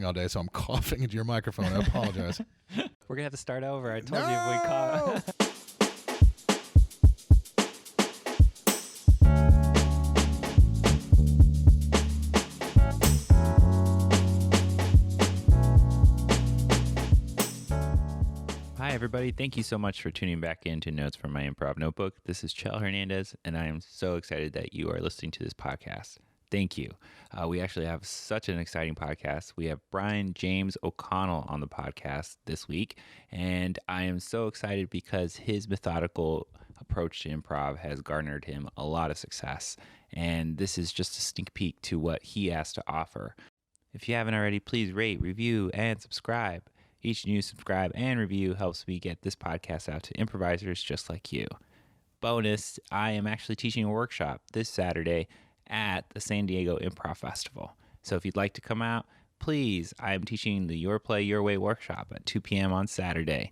all day, so I'm coughing into your microphone. I apologize. We're going to have to start over. I told No! you we cough. Hi, everybody. Thank you so much for tuning back in to Notes from My Improv Notebook. This is Chell Hernandez, and I am so excited that you are listening to this podcast. Thank you. We actually have such an exciting podcast. We have Brian James O'Connell on the podcast this week, and I am so excited because his methodical approach to improv has garnered him a lot of success, and this is just a sneak peek to what he has to offer. If you haven't already, please rate, review, and subscribe. Each new subscribe and review helps me get this podcast out to improvisers just like you. Bonus, I am actually teaching a workshop this Saturday at the San Diego Improv Festival. So if you'd like to come out, please, I am teaching the Your Play, Your Way workshop at 2 p.m. on Saturday.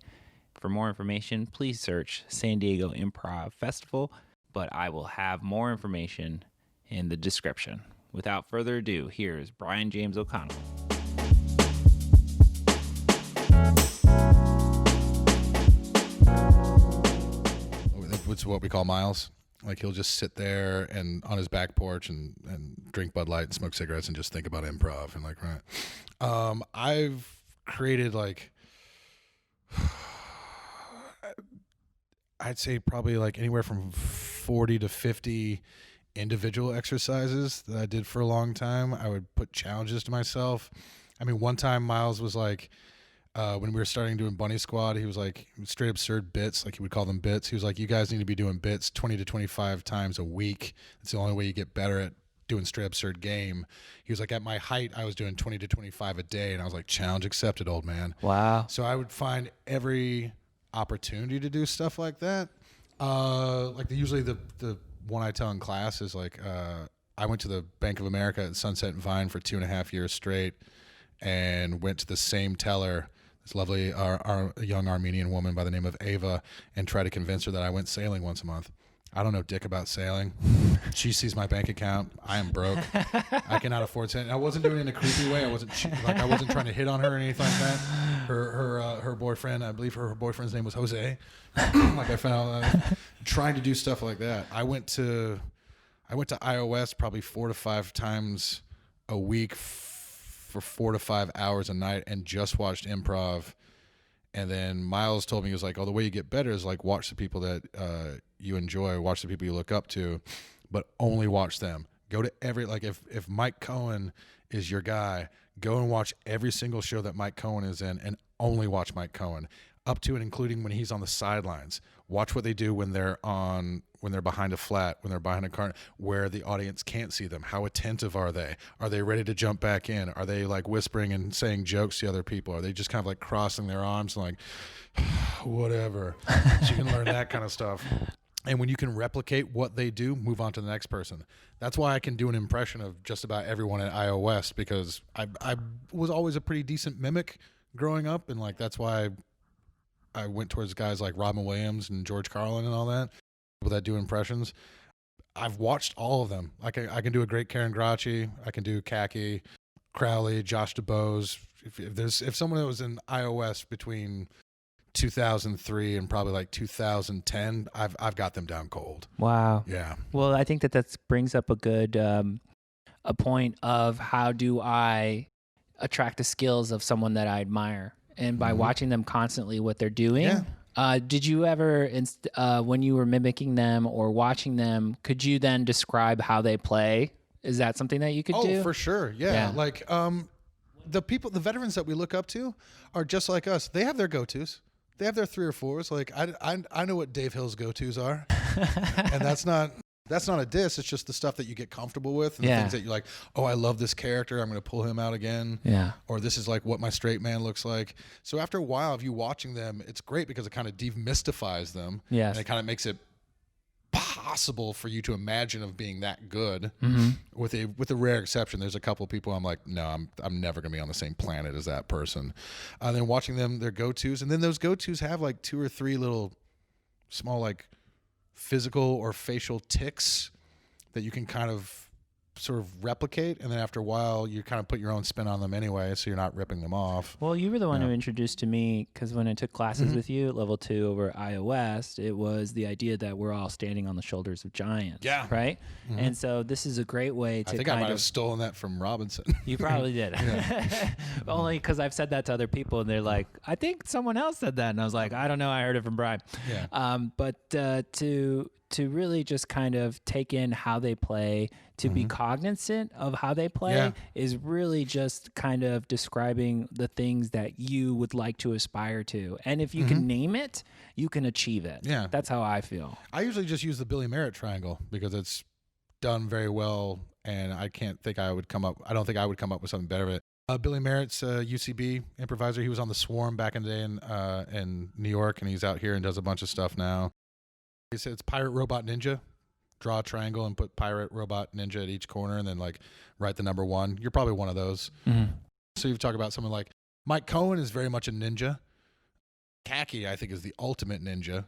For more information, please search San Diego Improv Festival, but I will have more information in the description. Without further ado, here's Brian James O'Connell. It's what we call Miles. Like, he'll just sit there and on his back porch and drink Bud Light and smoke cigarettes and just think about improv and like, right. I've created like, I'd say probably like anywhere from 40 to 50 individual exercises that I did for a long time. I would put challenges to myself. I mean, one time Miles was like, when we were starting doing Bunny Squad, he was like, straight absurd bits, like he would call them bits. He was like, you guys need to be doing bits 20 to 25 times a week. It's the only way you get better at doing straight absurd game. He was like, at my height, I was doing 20 to 25 a day. And I was like, challenge accepted, old man. Wow. So I would find every opportunity to do stuff like that. Usually the one I tell in class is like, I went to the Bank of America at Sunset and Vine for 2.5 years straight and went to the same teller, this lovely our young Armenian woman by the name of Ava, and try to convince her that I went sailing once a month. I don't know dick about sailing. She sees my bank account. I am broke. I cannot afford sailing. I wasn't doing it in a creepy way. I wasn't trying to hit on her or anything like that. Her boyfriend, I believe her boyfriend's name was Jose. Like I found trying to do stuff like that. I went to iOS probably 4 to 5 times a week for 4 to 5 hours a night and just watched improv. And then Miles told me, he was like, oh, the way you get better is like watch the people that you enjoy, watch the people you look up to, but only watch them. Go to every, like if Mike Cohen is your guy, go and watch every single show that Mike Cohen is in and only watch Mike Cohen, up to and including when he's on the sidelines. Watch what they do when they're behind a flat, when they're behind a car, where the audience can't see them. How attentive are they? Are they ready to jump back in? Are they like whispering and saying jokes to other people? Are they just kind of like crossing their arms and like, whatever? So you can learn that kind of stuff. And when you can replicate what they do, move on to the next person. That's why I can do an impression of just about everyone at iOS, because I was always a pretty decent mimic growing up. And like, that's why I went towards guys like Robin Williams and George Carlin and all that, people that do impressions. I've watched all of them. I can do a great Karen Graci. I can do Cackey, Crowley, Josh DeBose. If someone that was in iOS between 2003 and probably like 2010, I've got them down cold. Wow. Yeah. Well, I think that brings up a good a point of how do I attract the skills of someone that I admire. And by watching them constantly what they're doing, did you ever, when you were mimicking them or watching them, could you then describe how they play? Is that something that you could do? Oh, for sure. Yeah. Like the veterans that we look up to are just like us. They have their go-tos. They have their 3 or 4s. Like I know what Dave Hill's go-tos are, and that's not a diss. It's just the stuff that you get comfortable with, and the things that you're like, oh, I love this character. I'm going to pull him out again. Yeah. Or this is like what my straight man looks like. So after a while of you watching them, it's great because it kind of demystifies them. Yes. And it kind of makes it possible for you to imagine of being that good. Mm-hmm. With a rare exception. There's a couple of people I'm like, no, I'm never going to be on the same planet as that person. Then watching them, their go-tos, and then those go-tos have like 2 or 3 little small like physical or facial tics that you can kind of sort of replicate, and then after a while you kind of put your own spin on them anyway, so you're not ripping them off. Well, you were the one who introduced to me, because when I took classes Mm-hmm. with you at level 2 over iOS, it was the idea that we're all standing on the shoulders of giants. Yeah. Right? Mm-hmm. And so this is a great way to I think I might have stolen that from Robinson. You probably did. Only because I've said that to other people, and they're like, I think someone else said that. And I was like, I don't know. I heard it from Brian. Yeah. But to really just kind of take in how they play, to be cognizant of how they play is really just kind of describing the things that you would like to aspire to. And if you can name it, you can achieve it. Yeah. That's how I feel. I usually just use the Billy Merritt triangle because it's done very well, and I don't think I would come up with something better of it. Billy Merritt's a UCB improviser. He was on the Swarm back in the day in New York, and he's out here and does a bunch of stuff now. He said it's Pirate Robot Ninja. Draw a triangle and put Pirate Robot Ninja at each corner, and then like write the number 1. You're probably one of those. So you've talked about someone like Mike Cohen is very much a ninja. Cackey, I think, is the ultimate ninja.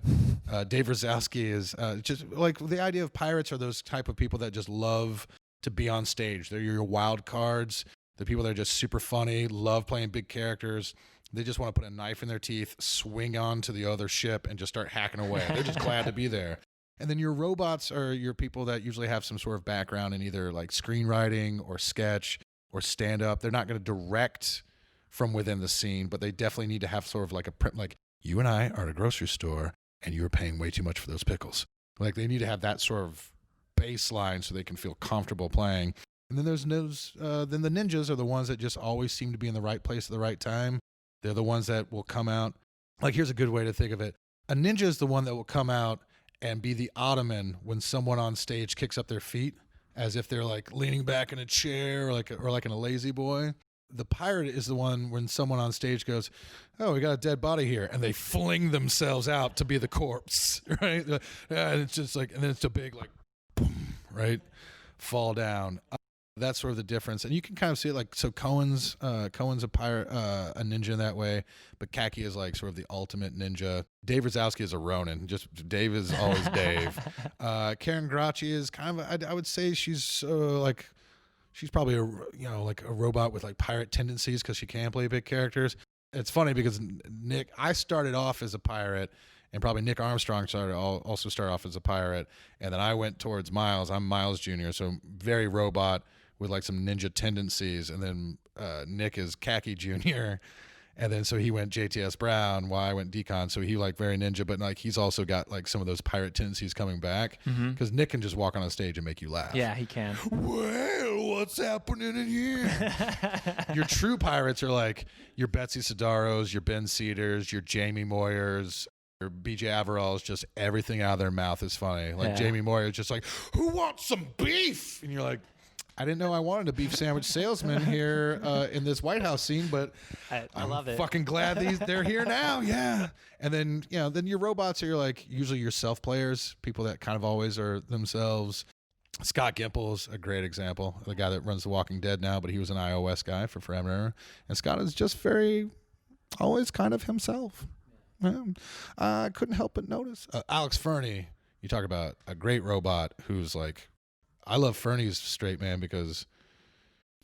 Dave Rosowski is just like the idea of pirates are those type of people that just love to be on stage. They're your wild cards. The people that are just super funny, love playing big characters. They just want to put a knife in their teeth, swing on to the other ship, and just start hacking away. They're just glad to be there. And then your robots are your people that usually have some sort of background in either like screenwriting or sketch or stand-up. They're not going to direct from within the scene, but they definitely need to have sort of like like you and I are at a grocery store and you're paying way too much for those pickles. Like they need to have that sort of baseline so they can feel comfortable playing. And then then the ninjas are the ones that just always seem to be in the right place at the right time. They're the ones that will come out. Like here's a good way to think of it. A ninja is the one that will come out and be the ottoman when someone on stage kicks up their feet as if they're like leaning back in a chair or like in a lazy boy. The pirate is the one when someone on stage goes, oh, we got a dead body here, and they fling themselves out to be the corpse, right? And it's just like, and then it's a big like, boom, right? Fall down. That's sort of the difference, and you can kind of see it like so. Cohen's a pirate, a ninja in that way, but Cackey is like sort of the ultimate ninja. Dave Rosowski is a Ronin. Just Dave is always Dave. Karen Gracci is kind of I would say she's like she's probably like a robot with like pirate tendencies because she can play big characters. It's funny because I started off as a pirate. And probably Nick Armstrong also started off as a pirate, and then I went towards Miles. I'm Miles Jr., so very robot with like some ninja tendencies, and then Nick is Cackey Jr., and then so he went JTS Brown while I went Decon, so he like very ninja, but like he's also got like some of those pirate tendencies coming back because Nick can just walk on a stage and make you laugh. Yeah, he can. Well, what's happening in here? Your true pirates are like your Betsy Sidaros, your Ben Cedars, your Jamie Moyers. Or BJ Averell's, just everything out of their mouth is funny. Like Jamie Moyer is just like, who wants some beef? And you're like, I didn't know I wanted a beef sandwich salesman here in this White House scene, but I love it. Fucking glad they're here now. Yeah. And then, then your robots are like usually your self players, people that kind of always are themselves. Scott Gimple's a great example, the guy that runs The Walking Dead now, but he was an iOS guy for forever. And Scott is just always kind of himself. I couldn't help but notice. Alex Fernie, you talk about a great robot who's like, I love Fernie's straight man because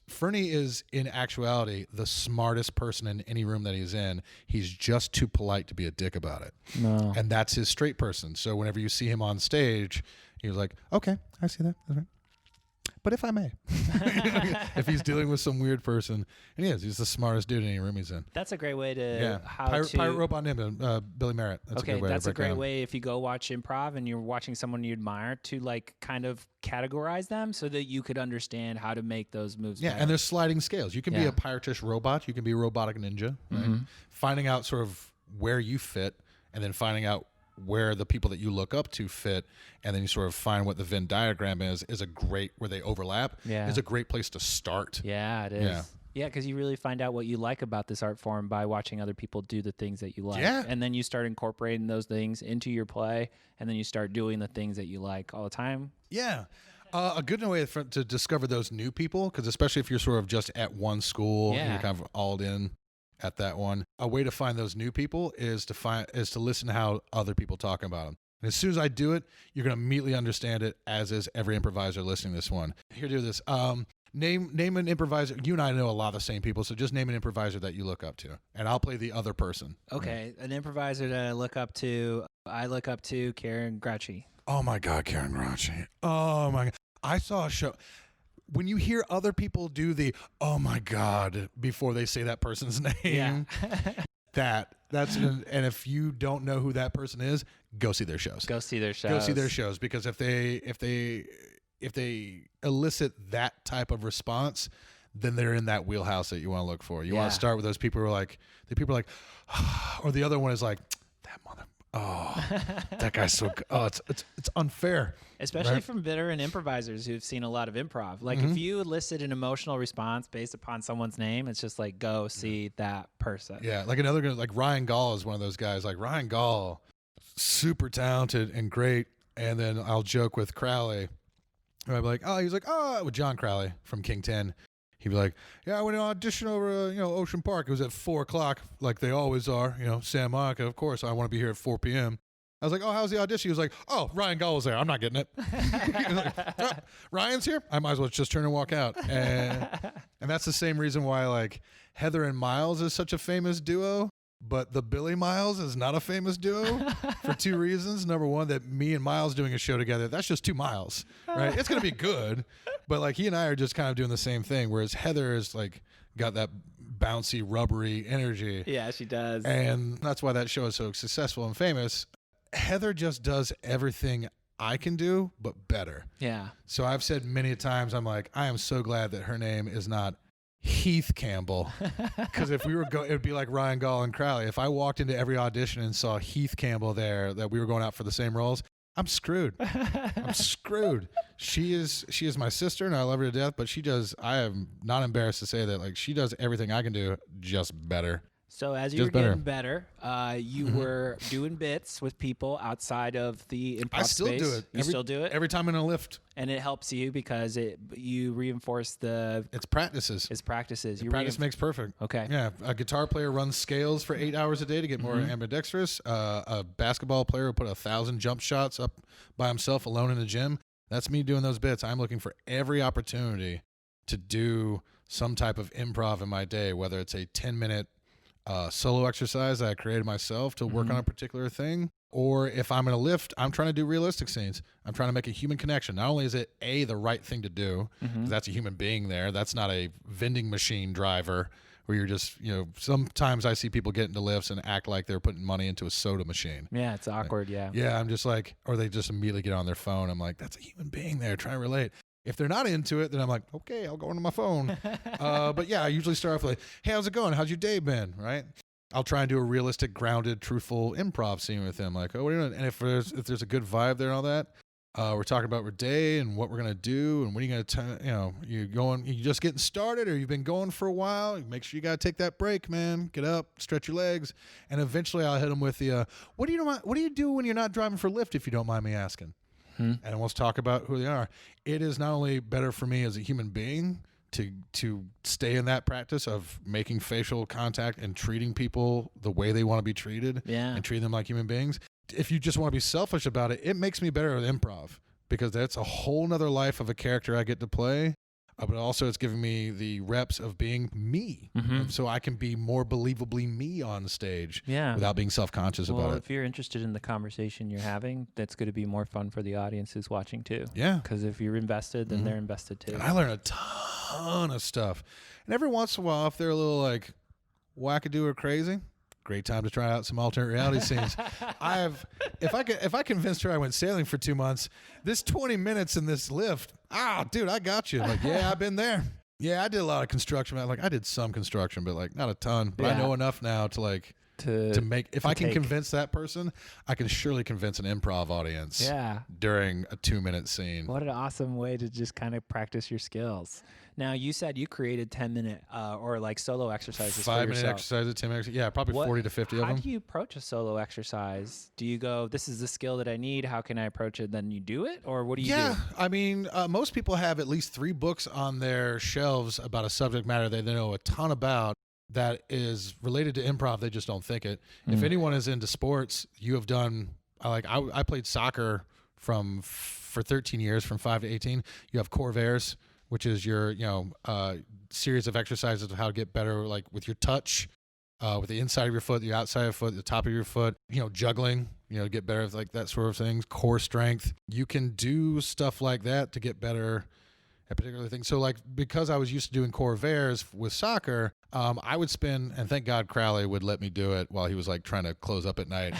Fernie is in actuality the smartest person in any room that he's in. He's just too polite to be a dick about it. No. And that's his straight person. So whenever you see him on stage, he's like, okay, I see that. That's right. But if I may, if he's dealing with some weird person, and he's the smartest dude in any room he's in. That's a great way to Pirate Robot Ninja, Billy Merritt. That's okay, a good way that's to a great way if you go watch improv and you're watching someone you admire to like kind of categorize them so that you could understand how to make those moves. Yeah, better. and there's sliding scales. You can be a piratish robot. You can be a robotic ninja. Right? Finding out sort of where you fit, and then finding out where the people that you look up to fit, and then you sort of find what the Venn diagram is a great where they overlap. Yeah, is a great place to start. Yeah, it is. Yeah, because you really find out what you like about this art form by watching other people do the things that you like. Yeah. And then you start incorporating those things into your play, and then you start doing the things that you like all the time. Yeah. A good way to discover those new people, because especially if you're sort of just at one school, and you're kind of all in at that one. A way to find those new people is to listen to how other people talk about them. And as soon as I do it, you're going to immediately understand it, as is every improviser listening to this one. Here, do this. Name an improviser. You and I know a lot of the same people, so just name an improviser that you look up to, and I'll play the other person. Okay, an improviser that I look up to Karen Grouchy. Oh my God, Karen Grouchy. Oh my God. I saw a show. When you hear other people do the "oh my God" before they say that person's name, that's and if you don't know who that person is, go see their shows. Go see their shows Because if they elicit that type of response, then they're in that wheelhouse that you want to look for. You want to start with those people who are like, or the other one is like, that mother. Oh, that guy's so good. Oh, it's unfair. Especially from veteran improvisers who've seen a lot of improv. Like if you elicit an emotional response based upon someone's name, it's just like, go see that person. Yeah, like another guy, like Ryan Gall is one of those guys. Like Ryan Gall, super talented and great. And then I'll joke with Crowley. I'd be like, with John Crowley from King 10. He'd be like, yeah, I went to audition over, Ocean Park. It was at 4 o'clock, like they always are. Santa Monica, of course. I want to be here at 4 p.m. I was like, oh, how's the audition? He was like, oh, Ryan Gall was there. I'm not getting it. Like, oh, Ryan's here? I might as well just turn and walk out. And that's the same reason why, like, Heather and Miles is such a famous duo. But the Billy Miles is not a famous duo for 2 reasons. Number one, that me and Miles doing a show together, that's just 2 miles, right? It's going to be good. But like he and I are just kind of doing the same thing. Whereas Heather is like got that bouncy, rubbery energy. Yeah, she does. And that's why that show is so successful and famous. Heather just does everything I can do, but better. Yeah. So I've said many times, I'm like, I am so glad that her name is not Heath Campbell, because if we were it would be like Ryan Gall and Crowley. If I walked into every audition and saw Heath Campbell there, that we were going out for the same roles, I'm screwed. I'm screwed. She is my sister, and I love her to death. But I am not embarrassed to say that, like, she does everything I can do, just better. So as you were getting better, you were doing bits with people outside of the improv I still space. do it. You still do it? Every time in a lift. And it helps you because you reinforce It's practices. Practice makes perfect. Okay. Yeah. A guitar player runs scales for 8 hours a day to get more ambidextrous. A basketball player will put 1,000 jump shots up by himself alone in the gym. That's me doing those bits. I'm looking for every opportunity to do some type of improv in my day, whether it's a 10-minute solo exercise that I created myself to work on a particular thing, or if I'm in a lift, I'm trying to do realistic scenes. I'm trying to make a human connection. Not only is it the right thing to do, 'cause that's a human being there. That's not a vending machine driver where you're just, sometimes I see people get into lifts and act like they're putting money into a soda machine. Yeah, it's awkward. Yeah, I'm just like, or they just immediately get on their phone. I'm like, that's a human being there trying to relate. If they're not into it, then I'm like, okay, I'll go into my phone. But yeah, I usually start off like, hey, how's it going? How's your day been? Right? I'll try and do a realistic, grounded, truthful improv scene with them. Like, oh, what are you doing? And if there's a good vibe there and all that, we're talking about our day and what we're gonna do and when are you gonna, you just getting started or you've been going for a while. Make sure you gotta take that break, man. Get up, stretch your legs, and eventually I'll hit them with the, what do you do when you're not driving for Lyft, if you don't mind me asking? And let's talk about who they are. It is not only better for me as a human being to stay in that practice of making facial contact and treating people the way they want to be treated and treating them like human beings. If you just want to be selfish about it, it makes me better at improv because that's a whole nother life of a character I get to play. But also it's giving me the reps of being me. So I can be more believably me on stage without being self-conscious about it. If you're interested in the conversation you're having, that's going to be more fun for the audience who's watching too. Yeah. Because if you're invested, then they're invested too. And I learn a ton of stuff. And every once in a while, if they're a little like wackadoo or crazy, great time to try out some alternate reality scenes. If I convinced her I went sailing for 2 months, this 20 minutes in this lift, dude, I got you. I'm like, yeah, I've been there. Yeah, I did a lot of construction. I did some construction, but like not a ton. But I know enough now to like to make. If I can convince that person, I can surely convince an improv audience. During a 2-minute scene. What an awesome way to just kind of practice your skills. Now, you said you created 10-minute or like solo exercises 5-minute exercises, 10 minutes. Yeah, probably 40 to 50 of them. How do you approach a solo exercise? Do you go, this is the skill that I need, how can I approach it? Then you do it? Or what do you do? Yeah, I mean, most people have at least 3 books on their shelves about a subject matter they know a ton about that is related to improv. They just don't think it. If anyone is into sports, you have done I played soccer for 13 years, from 5 to 18. You have corvers, which is your series of exercises of how to get better, like with your touch, with the inside of your foot, the outside of your foot, the top of your foot. Juggling, get better at like that sort of things. Core strength. You can do stuff like that to get better at particular things. So like, because I was used to doing corvers with soccer, I would spend, and thank God Crowley would let me do it while he was like trying to close up at night.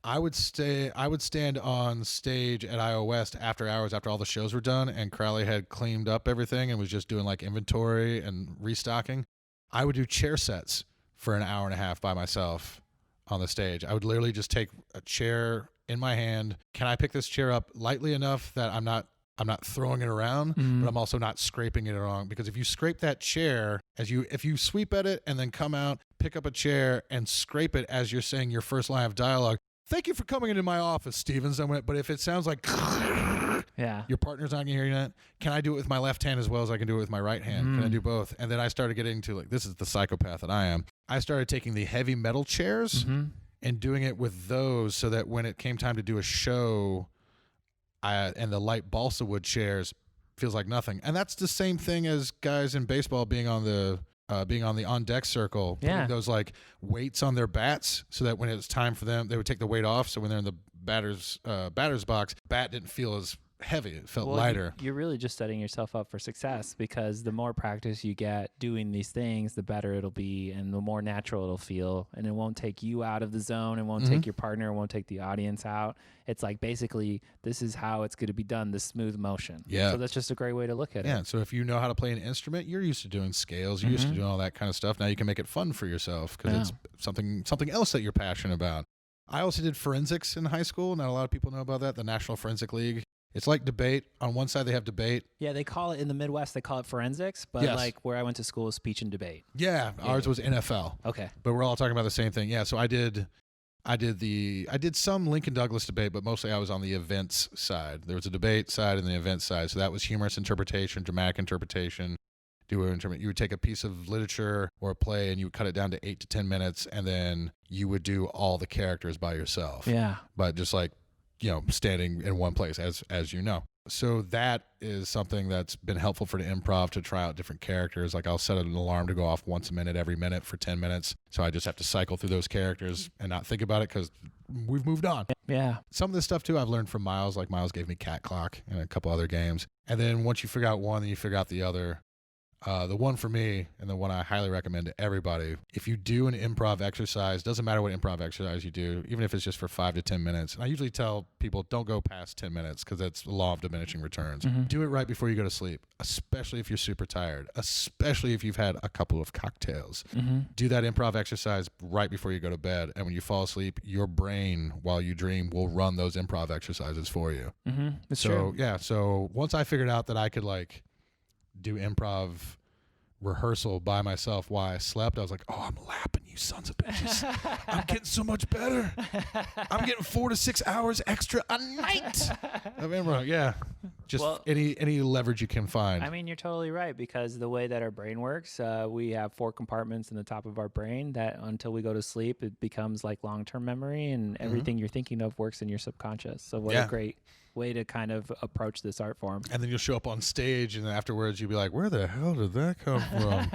I would stand on stage at IO West after hours, after all the shows were done, and Crowley had cleaned up everything and was just doing like inventory and restocking. I would do chair sets for an hour and a half by myself on the stage. I would literally just take a chair in my hand. Can I pick this chair up lightly enough that I'm not throwing it around, but I'm also not scraping it around? Because if you scrape that chair, if you sweep at it and then come out, pick up a chair and scrape it as you're saying your first line of dialogue, "Thank you for coming into my office, Stevens." But if it sounds like your partner's not going to hear you. Can I do it with my left hand as well as I can do it with my right hand? Can I do both? And then I started getting to, like, this is the psychopath that I am. I started taking the heavy metal chairs and doing it with those, so that when it came time to do a show, and the light balsa wood chairs feels like nothing. And that's the same thing as guys in baseball being on the on deck circle, putting those like weights on their bats, so that when it was time for them, they would take the weight off. So when they're in the batter's box, bat didn't feel as heavy; it felt lighter. You're really just setting yourself up for success, because the more practice you get doing these things, the better it'll be, and the more natural it'll feel, and it won't take you out of the zone. It won't take your partner. It won't take the audience out. It's like, basically, this is how it's going to be done, the smooth motion. Yeah. So that's just a great way to look at it. Yeah. So if you know how to play an instrument, you're used to doing scales. You're used to doing all that kind of stuff. Now you can make it fun for yourself, because it's something else that you're passionate about. I also did forensics in high school. Not a lot of people know about that. The National Forensic League. It's like debate. On one side, they have debate. Yeah, they call it, in the Midwest, they call it forensics, but like where I went to school was speech and debate. Yeah, ours was NFL. Okay. But we're all talking about the same thing. Yeah, so I did some Lincoln Douglas debate, but mostly I was on the events side. There was a debate side and the event side. So that was humorous interpretation, dramatic interpretation. You would take a piece of literature or a play and you would cut it down to 8 to 10 minutes, and then you would do all the characters by yourself. Yeah. But just like, standing in one place, as you know. So that is something that's been helpful for the improv, to try out different characters. Like, I'll set an alarm to go off once a minute every minute for 10 minutes. So I just have to cycle through those characters and not think about it, because we've moved on. Yeah. Some of this stuff too I've learned from Miles. Like, Miles gave me Cat Clock and a couple other games. And then once you figure out one, then you figure out the other. The one for me, and the one I highly recommend to everybody, if you do an improv exercise, doesn't matter what improv exercise you do, even if it's just for 5 to 10 minutes. And I usually tell people, don't go past 10 minutes, because that's the law of diminishing returns. Do it right before you go to sleep, especially if you're super tired, especially if you've had a couple of cocktails. Do that improv exercise right before you go to bed. And when you fall asleep, your brain, while you dream, will run those improv exercises for you. That's true. Yeah. So once I figured out that I could do improv rehearsal by myself while I slept, I was like, oh, I'm lapping, you sons of bitches. I'm getting so much better. I'm getting 4 to 6 hours extra a night of improv. Yeah. Just any leverage you can find. I mean, you're totally right, because the way that our brain works, we have 4 compartments in the top of our brain that until we go to sleep, it becomes like long-term memory, and everything you're thinking of works in your subconscious. So what a great way to kind of approach this art form. And then you'll show up on stage, and afterwards you'll be like, where the hell did that come from?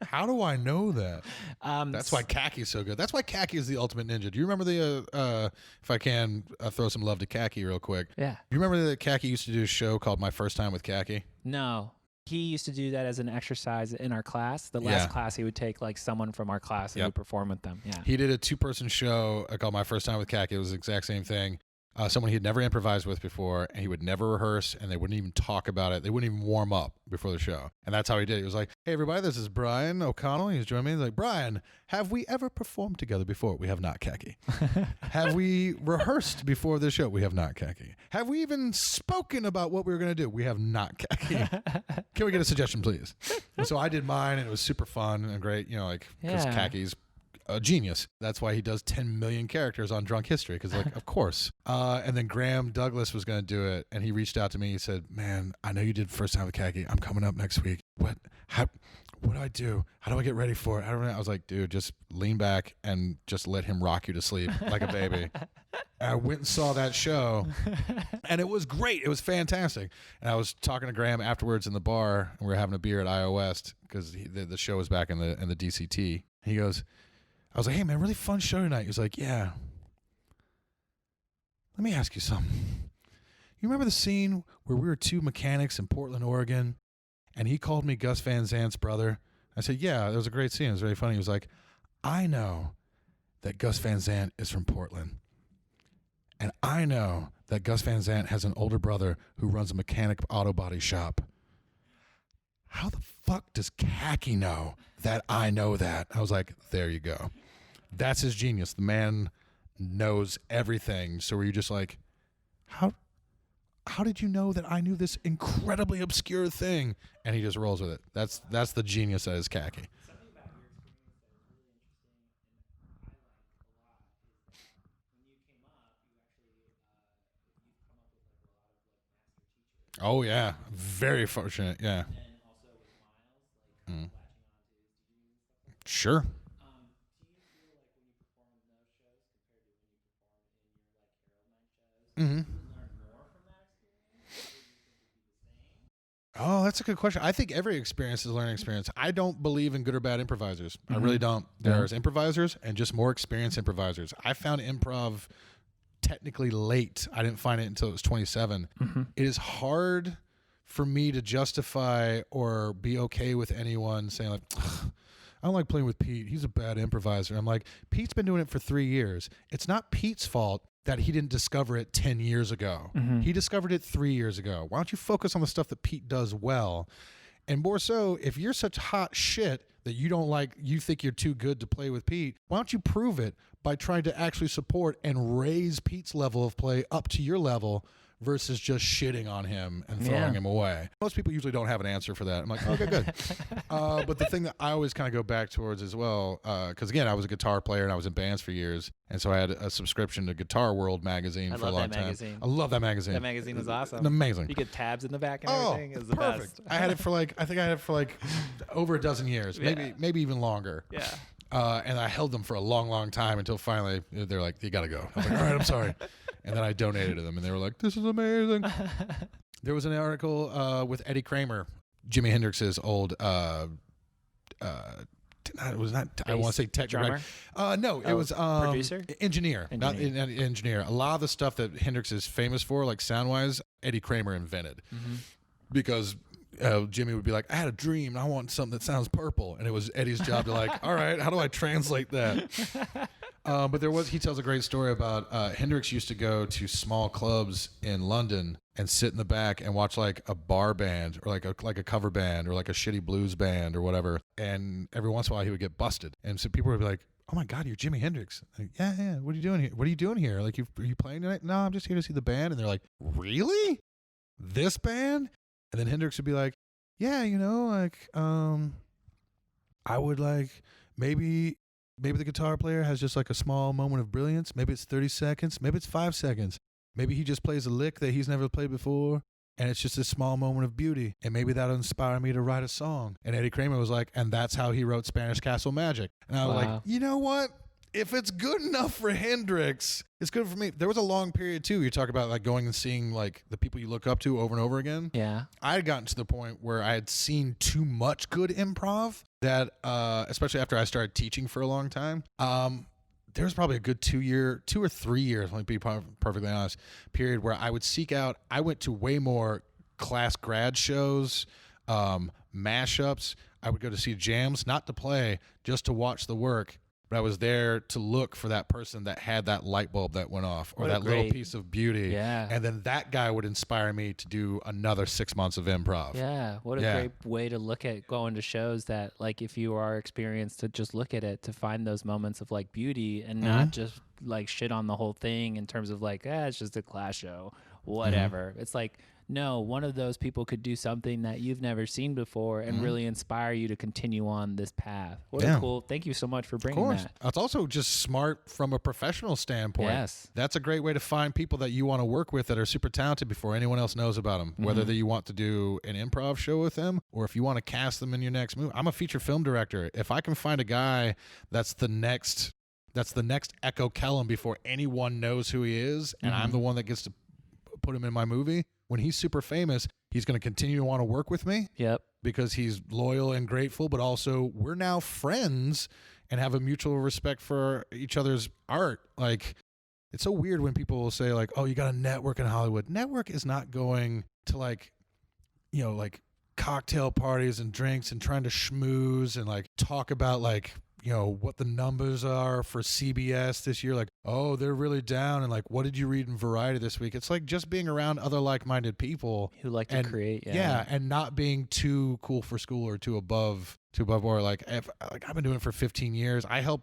How do I know that? That's why Cacky's so good. That's why Cacky is the ultimate ninja. Do you remember if I can throw some love to Cacky real quick? Yeah. You remember that Cacky used to do a show called My First Time with Cacky? No. He used to do that as an exercise in our class. The last class, he would take like someone from our class and would perform with them. Yeah. He did a 2-person show called My First Time with Cacky. It was the exact same thing. Someone he'd never improvised with before, and he would never rehearse, and they wouldn't even talk about it. They wouldn't even warm up before the show. And that's how he did it. He was like, hey, everybody, this is Brian O'Connell. He's joining me. He's like, Brian, have we ever performed together before? We have not, Cacky. Have we rehearsed before the show? We have not, Cacky. Have we even spoken about what we were going to do? We have not, Cacky. Can we get a suggestion, please? And so I did mine, and it was super fun and great, because Cacky's a genius. That's why he does 10 million characters on Drunk History, because of course. And then Graham Douglas was going to do it, and he reached out to me. He said, man, I know you did First Time with Cacky. I'm coming up next week. What what do I do? How do I get ready for it? I don't know. I was like, dude, just lean back and just let him rock you to sleep like a baby. And I went and saw that show, and it was great. It was fantastic. And I was talking to Graham afterwards in the bar, and we were having a beer at IO West because the show was back in the DCT. He goes, I was like, hey, man, really fun show tonight. He was like, yeah. Let me ask you something. You remember the scene where we were two mechanics in Portland, Oregon, and he called me Gus Van Zant's brother? I said, yeah, it was a great scene. It was very funny. He was like, I know that Gus Van Zant is from Portland. And I know that Gus Van Zant has an older brother who runs a mechanic auto body shop. How the fuck does Cackey know that I know that? I was like, there you go. That's his genius. The man knows everything. So were you just like, how did you know that I knew this incredibly obscure thing? And he just rolls with it. That's the genius that is Cackey. Oh yeah, very fortunate. Yeah. Mm. Sure. Mm-hmm. Oh, that's a good question. I think every experience is a learning experience. I don't believe in good or bad improvisers. I really don't. There's improvisers and just more experienced improvisers. I found improv technically late. I didn't find it until it was 27. It is hard for me to justify or be okay with anyone saying like, I don't like playing with Pete. He's a bad improviser. I'm like, Pete's been doing it for 3 years. It's not Pete's fault that he didn't discover it 10 years ago. He discovered it 3 years ago. Why don't you focus on the stuff that Pete does well? And more so, if you're such hot shit that you think you're too good to play with Pete, why don't you prove it by trying to actually support and raise Pete's level of play up to your level versus just shitting on him and throwing him away? Most people usually don't have an answer for that. I'm like, okay, good. But the thing that I always kind of go back towards as well, because again, I was a guitar player and I was in bands for years. And so I had a subscription to Guitar World magazine for a long time. I love that magazine. That magazine was awesome. Amazing. You get tabs in the back and everything. It was the perfect. best. I had it for over a dozen years, maybe even longer. Yeah. And I held them for a long, long time until finally they're like, you got to go. I was like, all right, I'm sorry. And then I donated to them, and they were like, this is amazing. There was an article with Eddie Kramer, Jimi Hendrix's old, it was not, I want to say tech drummer? No, it was producer? Engineer. Not engineer. A lot of the stuff that Hendrix is famous for, like sound-wise, Eddie Kramer invented. Because Jimmy would be like, I had a dream and I want something that sounds purple, and it was Eddie's job to like, all right, how do I translate that? But he tells a great story about Hendrix used to go to small clubs in London and sit in the back and watch like a bar band or like a cover band or like a shitty blues band or whatever, and every once in a while he would get busted, and so people would be like, oh my God, you're Jimi Hendrix. Like, yeah. What are you doing here? What are you doing here? Like, are you playing tonight? No, I'm just here to see the band. And they're like, really? This band? And then Hendrix would be like, yeah, I would like maybe the guitar player has just like a small moment of brilliance. Maybe it's 30 seconds. Maybe it's 5 seconds. Maybe he just plays a lick that he's never played before, and it's just a small moment of beauty. And maybe that'll inspire me to write a song. And Eddie Kramer was like, and that's how he wrote Spanish Castle Magic. And I was like, you know what? If it's good enough for Hendrix, it's good for me. There was a long period too. You talk about like going and seeing like the people you look up to over and over again. Yeah. I had gotten to the point where I had seen too much good improv that, especially after I started teaching for a long time, there was probably a good 2 or 3 years, let me be perfectly honest, period where I would seek out, I went to way more class grad shows, mashups. I would go to see jams, not to play, just to watch the work. But I was there to look for that person that had that light bulb that went off or that little piece of beauty. Yeah. And then that guy would inspire me to do another 6 months of improv. Yeah. What a great way to look at going to shows that, like, if you are experienced, to just look at it, to find those moments of like beauty and not just like shit on the whole thing in terms of like, it's just a class show, whatever. It's like, no, one of those people could do something that you've never seen before and really inspire you to continue on this path. What a cool, thank you so much for bringing that. It's also just smart from a professional standpoint. Yes. That's a great way to find people that you want to work with that are super talented before anyone else knows about them, whether that you want to do an improv show with them or if you want to cast them in your next movie. I'm a feature film director. If I can find a guy that's the next Echo Kellum before anyone knows who he is, and I'm the one that gets to put him in my movie, when he's super famous, he's going to continue to want to work with me. Yep. Because he's loyal and grateful, but also we're now friends and have a mutual respect for each other's art. Like, it's so weird when people will say, like, oh, you got to network in Hollywood. Network is not going to, like, you know, like cocktail parties and drinks and trying to schmooze and like talk about like, you know, what the numbers are for CBS this year. Like, oh, they're really down. And like, what did you read in Variety this week? It's like just being around other like-minded people who like to create. Yeah. And not being too cool for school or too above or like, I've been doing it for 15 years. I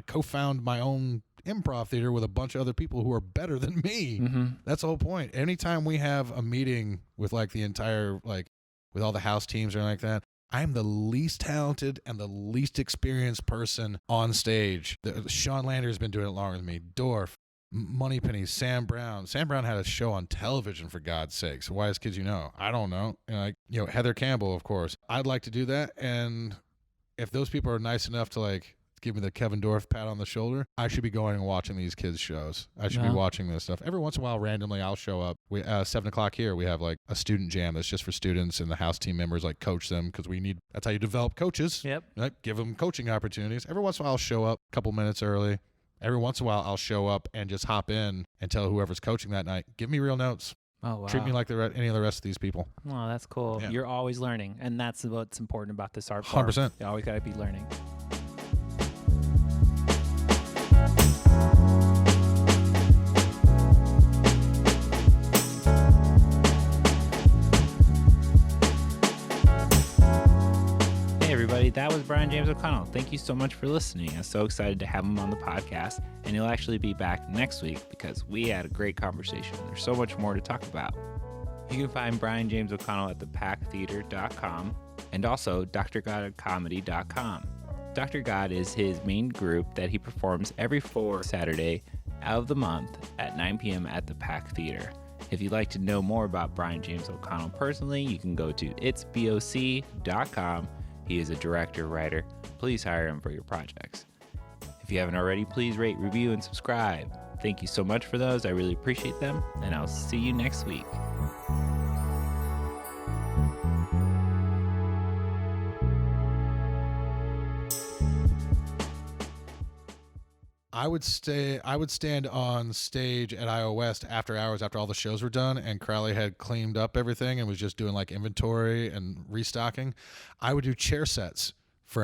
co-found my own improv theater with a bunch of other people who are better than me. That's the whole point. Anytime we have a meeting with like the entire, like with all the house teams or like that, I'm the least talented and the least experienced person on stage. Sean Lander's been doing it longer than me. Dorf, Moneypenny, Sam Brown. Sam Brown had a show on television, for God's sakes. Wise Kids You Know. I don't know. And Heather Campbell, of course. I'd like to do that. And if those people are nice enough to like give me the Kevin Dorff pat on the shoulder, I should be going and watching these kids' shows. I should be watching this stuff. Every once in a while, randomly, I'll show up. 7 o'clock here, we have like a student jam that's just for students, and the house team members like coach them because that's how you develop coaches. Yep. Like, give them coaching opportunities. Every once in a while, I'll show up a couple minutes early. Every once in a while, I'll show up and just hop in and tell whoever's coaching that night, give me real notes. Oh, wow. Treat me like any of the rest of these people. Well, that's cool. Yeah. You're always learning, and that's what's important about this art form. 100%. You always got to be learning. That was Brian James O'Connell. Thank you so much for listening. I'm so excited to have him on the podcast, and he'll actually be back next week because we had a great conversation. There's so much more to talk about. You can find Brian James O'Connell at thepacktheater.com and also drgodcomedy.com. Dr. God is his main group that he performs every 4th Saturday of the month at 9 p.m. at the Pack Theater. If you'd like to know more about Brian James O'Connell personally, you can go to itsboc.com. He is a director, writer. Please hire him for your projects. If you haven't already, please rate, review, and subscribe. Thank you so much for those. I really appreciate them, and I'll see you next week. I would stand on stage at IO West after hours, after all the shows were done, and Crowley had cleaned up everything and was just doing like inventory and restocking. I would do chair sets